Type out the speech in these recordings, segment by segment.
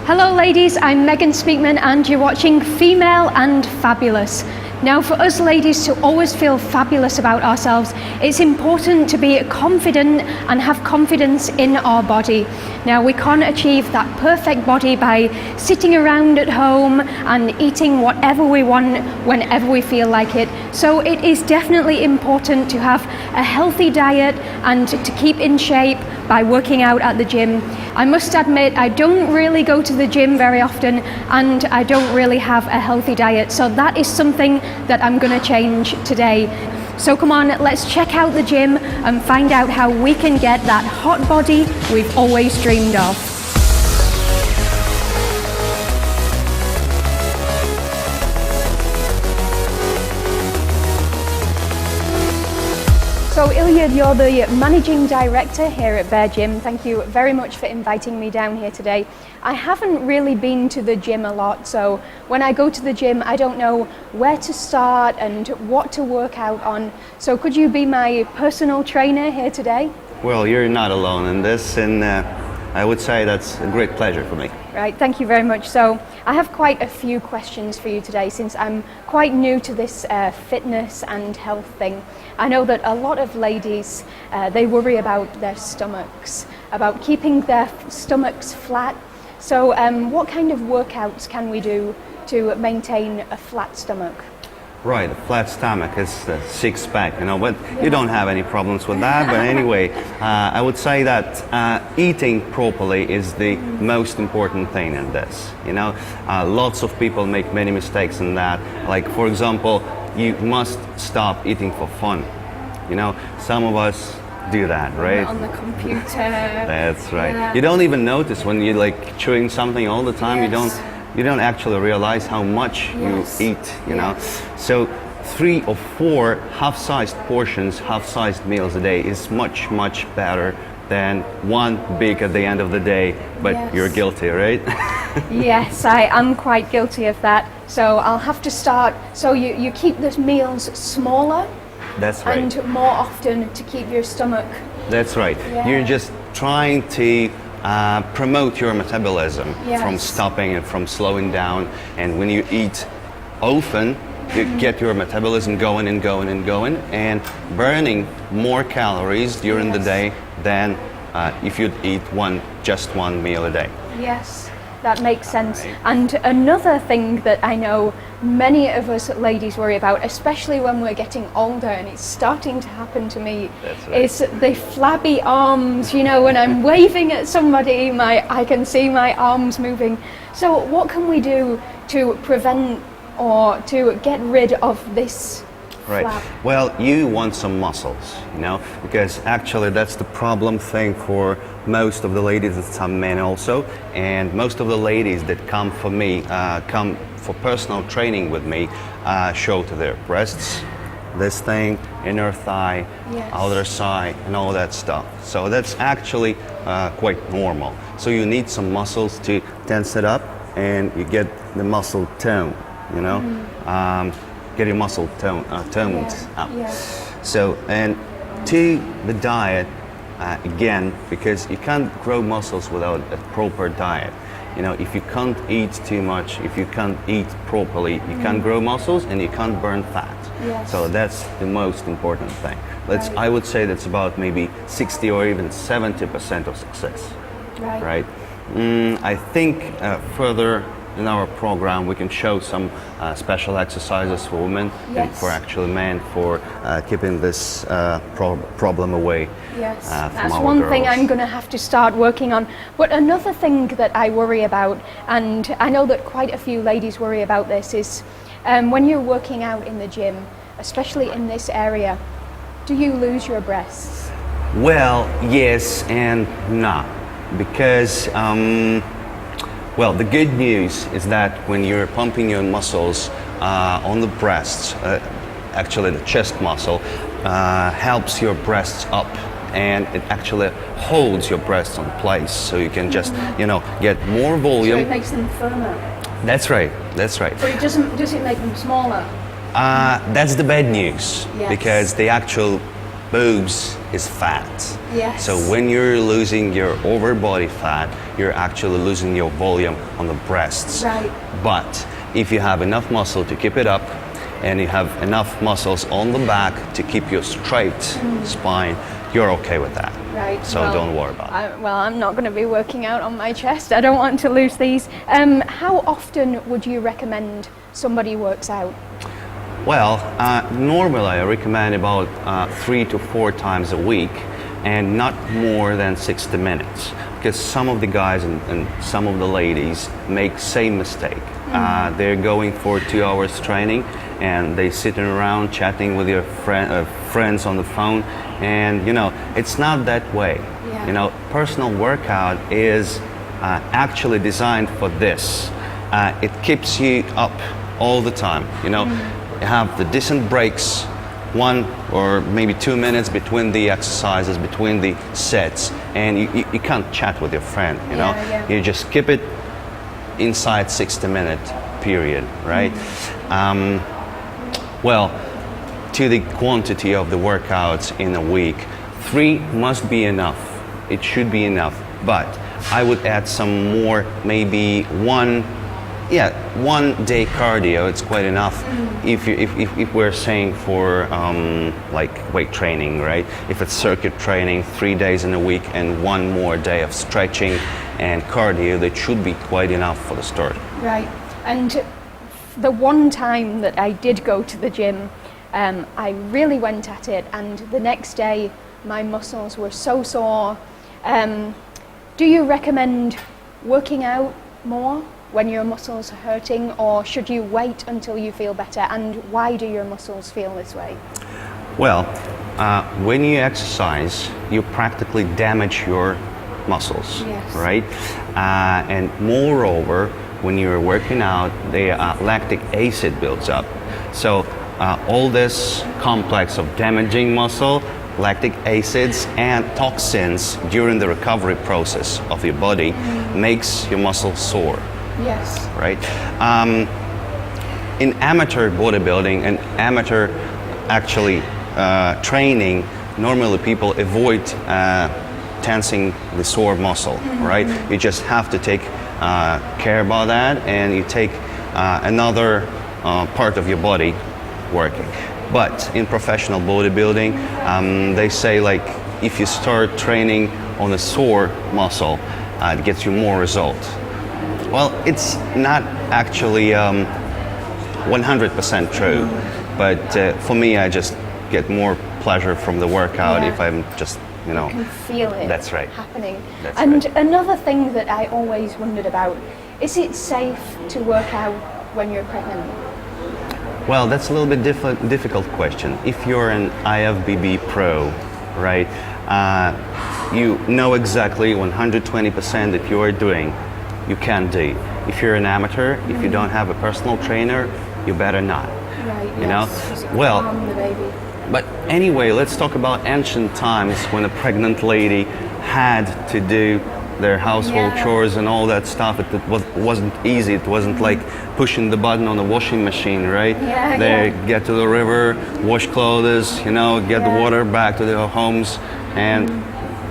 Hello ladies, I'm Megan Speakman and you're watching Female and Fabulous. Now for us ladies to always feel fabulous about ourselves, it's important to be confident and have confidence in our body. Now we can't achieve that perfect body by sitting around at home and eating whatever we want whenever we feel like it. So it is definitely important to have a healthy diet and to keep in shape by working out at the gym. I must admit I don't really go to the gym very often and I don't really have a healthy diet, so that is something that I'm going to change today. So come on, let's check out the gym and find out how we can get that hot body we've always dreamed of. So Ilya, you're the managing director here at Bear Gym. Thank you very much for inviting me down here today. I haven't really been to the gym a lot, so when I go to the gym, I don't know where to start and what to work out on. So could you be my personal trainer here today? Well, you're not alone in this, and I would say that's a great pleasure for me. Right, thank you very much. So I have quite a few questions for you today since I'm quite new to this fitness and health thing. I know that a lot of ladies, they worry about their stomachs, about keeping their stomachs flat. So what kind of workouts can we do to maintain a flat stomach? Right, a flat stomach is a six-pack, but you don't have any problems with that. But anyway, I would say that eating properly is the most important thing in this. Lots of people make many mistakes in that. Like, for example, you must stop eating for fun. Some of us do that, right? On the computer. That's right. Yeah. You don't even notice when you're like chewing something all the time. Yes. You don't actually realize how much Yes. you eat. So 3 or 4 half-sized portions, half-sized meals a day is much better than one big at the end of the day. But Yes. you're guilty, right? Yes, I am quite guilty of that. So I'll have to start. So you keep the meals smaller. That's right. And more often to keep your stomach. That's right. Yeah. You're just trying to promote your metabolism Yes. from stopping and from slowing down. And when you eat often, you get your metabolism going and burning more calories during the Yes. day than if you'd eat just one meal a day. Yes, that makes sense. And another thing that I know many of us ladies worry about, especially when we're getting older, and it's starting to happen to me, That's right. is the flabby arms. When I'm waving at somebody, I can see my arms moving. So what can we do to prevent or to get rid of this Right. flab? Well, you want some muscles, because actually that's the problem thing for most of the ladies and some men also. And most of the ladies that come for me, come for personal training with me, show to their breasts, this thing, inner thigh, Yes. outer thigh, and all that stuff. So that's actually quite normal. So you need some muscles to tense it up, and you get the muscle tone, get your muscle toned up. Yeah. So, and to the diet, again, because you can't grow muscles without a proper diet. If you can't eat too much, if you can't eat properly, you can't grow muscles and you can't burn fat. Yes. So that's the most important thing. Right. I would say that's about maybe 60 or even 70% of success. Right? I think further in our program we can show some special exercises for women and Yes. for actual men for keeping this problem away Yes, from that's our one girls. thing I'm going to have to start working on. But another thing that I worry about, and I know that quite a few ladies worry about this, is when you're working out in the gym, especially in this area, do you lose your breasts? Well, yes and no, because well, the good news is that when you're pumping your muscles on the breasts, actually the chest muscle helps your breasts up, and it actually holds your breasts in place, so you can just get more So volume. it makes them firmer. That's right. That's right. So does it make them smaller? That's the bad news Yes. because the actual boobs is fat. Yes. So when you're losing your over body fat, you're actually losing your volume on the breasts. Right. But if you have enough muscle to keep it up and you have enough muscles on the back to keep your straight spine, you're okay with that. Right. So well, don't worry about it. I'm not going to be working out on my chest. I don't want to lose these. How often would you recommend somebody works out? Well, normally I recommend about 3 to 4 times a week and not more than 60 minutes because some of the guys and some of the ladies make same mistake. They're going for 2 hours training and they sitting around chatting with your friends on the phone, and it's not that way. Yeah. Personal workout is actually designed for this. It keeps you up all the time. You have the decent breaks, 1 or maybe 2 minutes between the exercises, between the sets, and you can't chat with your friend. Yeah. You just keep it inside 60-minute period, right? Well, to the quantity of the workouts in a week, 3 must be enough. It should be enough, but I would add some more, maybe 1 day cardio. It's quite enough. If we're saying for like weight training, right? If it's circuit training, 3 days in a week and 1 more day of stretching and cardio, that should be quite enough for the start. Right. And the one time that I did go to the gym, I really went at it, and the next day my muscles were so sore. Do you recommend working out more when your muscles are hurting, or should you wait until you feel better? And why do your muscles feel this way? Well, when you exercise, you practically damage your muscles, Yes. right? And moreover, when you're working out, the lactic acid builds up. So all this complex of damaging muscle, lactic acids and toxins during the recovery process of your body makes your muscle sore. Yes. Right? In amateur bodybuilding and amateur actually training, normally people avoid tensing the sore muscle, right? You just have to take care about that, and you take another part of your body working. But in professional bodybuilding, they say like if you start training on a sore muscle, it gets you more result. Well, it's not actually 100% true, but for me, I just get more pleasure from the workout if I'm just, You can feel it. That's right. Happening. That's and right. another thing that I always wondered about, is it safe to work out when you're pregnant? Well, that's a little bit difficult question. If you're an IFBB pro, right, you know exactly 120% that you are doing, you can do. If you're an amateur, if you don't have a personal trainer, you better not. Right. You know? Just Well, calm the baby. But anyway, let's talk about ancient times when a pregnant lady had to do their household Yeah. chores and all that stuff. It wasn't easy. It wasn't like pushing the button on a washing machine, right? Yeah, They yeah. get to the river, wash clothes, get the Yeah. water back to their homes, and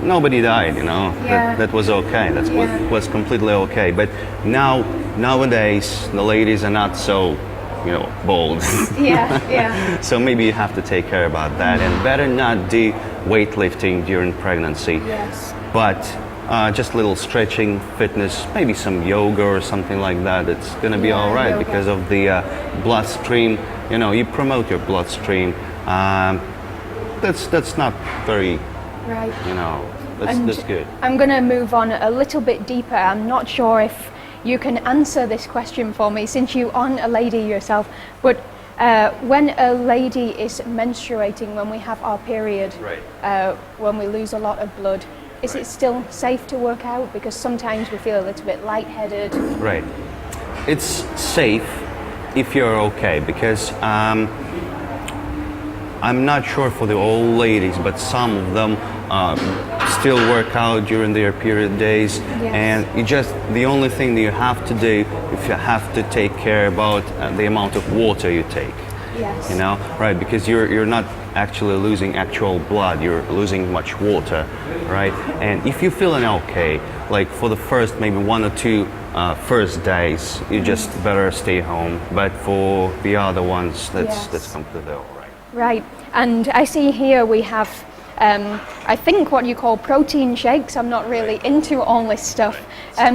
nobody died, Yeah. That was okay. That Yeah. was completely okay. But nowadays, the ladies are not so, bold. Yeah. So maybe you have to take care about that, and better not do weightlifting during pregnancy. Yes. But just a little stretching, fitness, maybe some yoga or something like that. It's going to be Yeah, all right yoga. because of the bloodstream. You promote your bloodstream. That's not very, Right. that's good. I'm going to move on a little bit deeper. I'm not sure if you can answer this question for me since you aren't a lady yourself, but when a lady is menstruating, when we have our period, Right. when we lose a lot of blood, is Right. it still safe to work out? Because sometimes we feel a little bit lightheaded. Right. It's safe if you're okay, because I'm not sure for the old ladies, but some of them still work out during their period days. Yes. And the only thing that you have to do, if you have to take care about the amount of water you take. Yes. You know, right? Because you're not actually losing actual blood, you're losing much water, right? And if you're feeling okay, like for the first maybe 1 or 2 first days, you just better stay home. But for the other ones, that's completely all right. Right, and I see here we have, I think what you call protein shakes. I'm not really into all this stuff.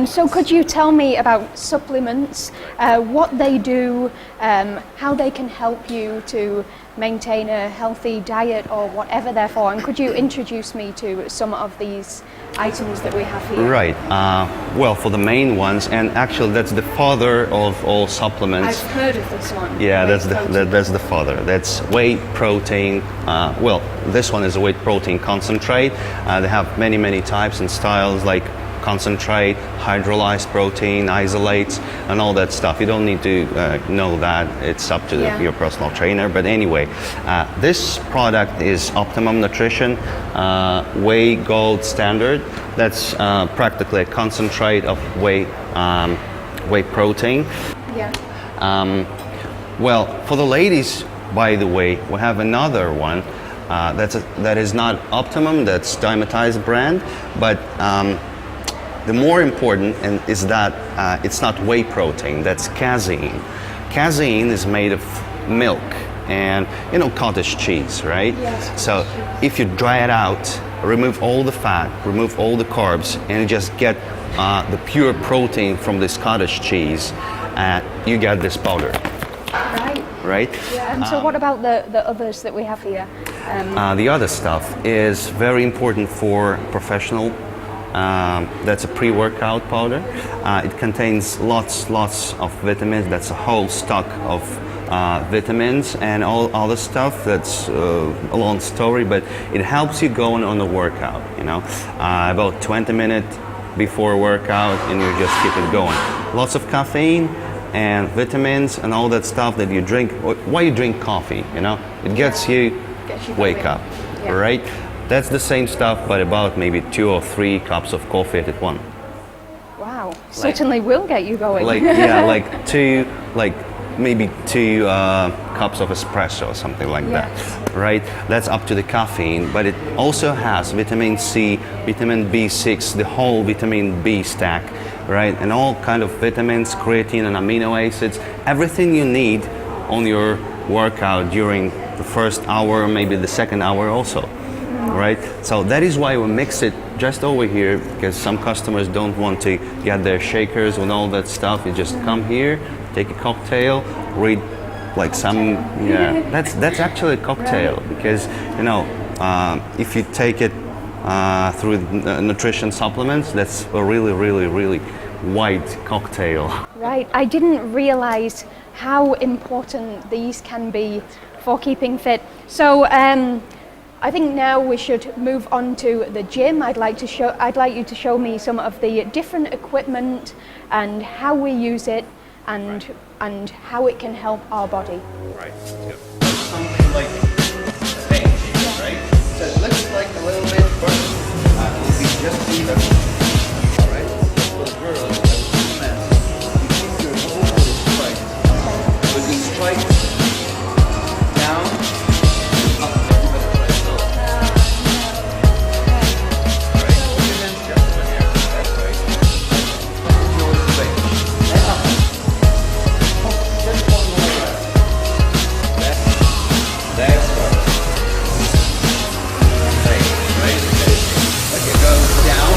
So could you tell me about supplements, what they do, how they can help you to maintain a healthy diet or whatever they're for, and could you introduce me to some of these items that we have here? Right. Well, for the main ones, and actually that's the father of all supplements. I've heard of this one. Yeah, Whey that's the father. That's whey protein. Well, this one is a whey protein concentrate. They have many types and styles, like concentrate, hydrolyzed protein, isolates, and all that stuff. You don't need to know that. It's up to your personal trainer. But anyway, this product is Optimum Nutrition Whey Gold Standard. That's practically a concentrate of whey protein. Yeah. Well, for the ladies, by the way, we have another one that is not Optimum. That's Dymatize brand, but the more important is that it's not whey protein, that's casein. Casein is made of milk and, you know, cottage cheese, right? Yes. So if you dry it out, remove all the fat, remove all the carbs, and you just get the pure protein from this cottage cheese, you get this powder. Right? Yeah, and so what about the others that we have here? The other stuff is very important for professional. That's a pre-workout powder. It contains lots of vitamins. That's a whole stock of vitamins and all other stuff. That's a long story, but it helps you going on a workout, you know, about 20 minutes before workout, and you just keep it going. Lots of caffeine and vitamins and all that stuff that you drink. Why you drink coffee, you know? It gets you wake up, right? That's the same stuff, but about maybe 2 or 3 cups of coffee at one. Wow, certainly will get you going. Maybe 2 cups of espresso or something like that, right? That's up to the caffeine, but it also has vitamin C, vitamin B6, the whole vitamin B stack, right? And all kind of vitamins, creatine and amino acids, everything you need on your workout during the first hour, maybe the second hour also. Right, so that is why we mix it just over here, because some customers don't want to get their shakers and all that stuff. You just come here, take a cocktail, read like some, that's actually a cocktail, because, you know, if you take it through nutrition supplements, that's a really white cocktail. Right, I didn't realize how important these can be for keeping fit. So I think now we should move on to the gym. I'd like you to show me some of the different equipment and how we use it and how it can help our body. Right. Yep. Something like bench, right? So it looks like a little bit, but if we just see them, all right? Those girls, men, you keep your whole strike. When you strike down, up, everybody tries to go. All right? Put your hands just over here. That's right. No straight. And up. Just one more breath. That's right. Right. Okay, go down.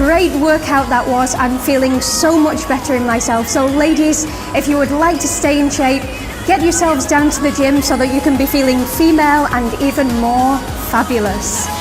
great workout that was. I'm feeling so much better in myself. So ladies, if you would like to stay in shape, get yourselves down to the gym so that you can be feeling female and even more fabulous.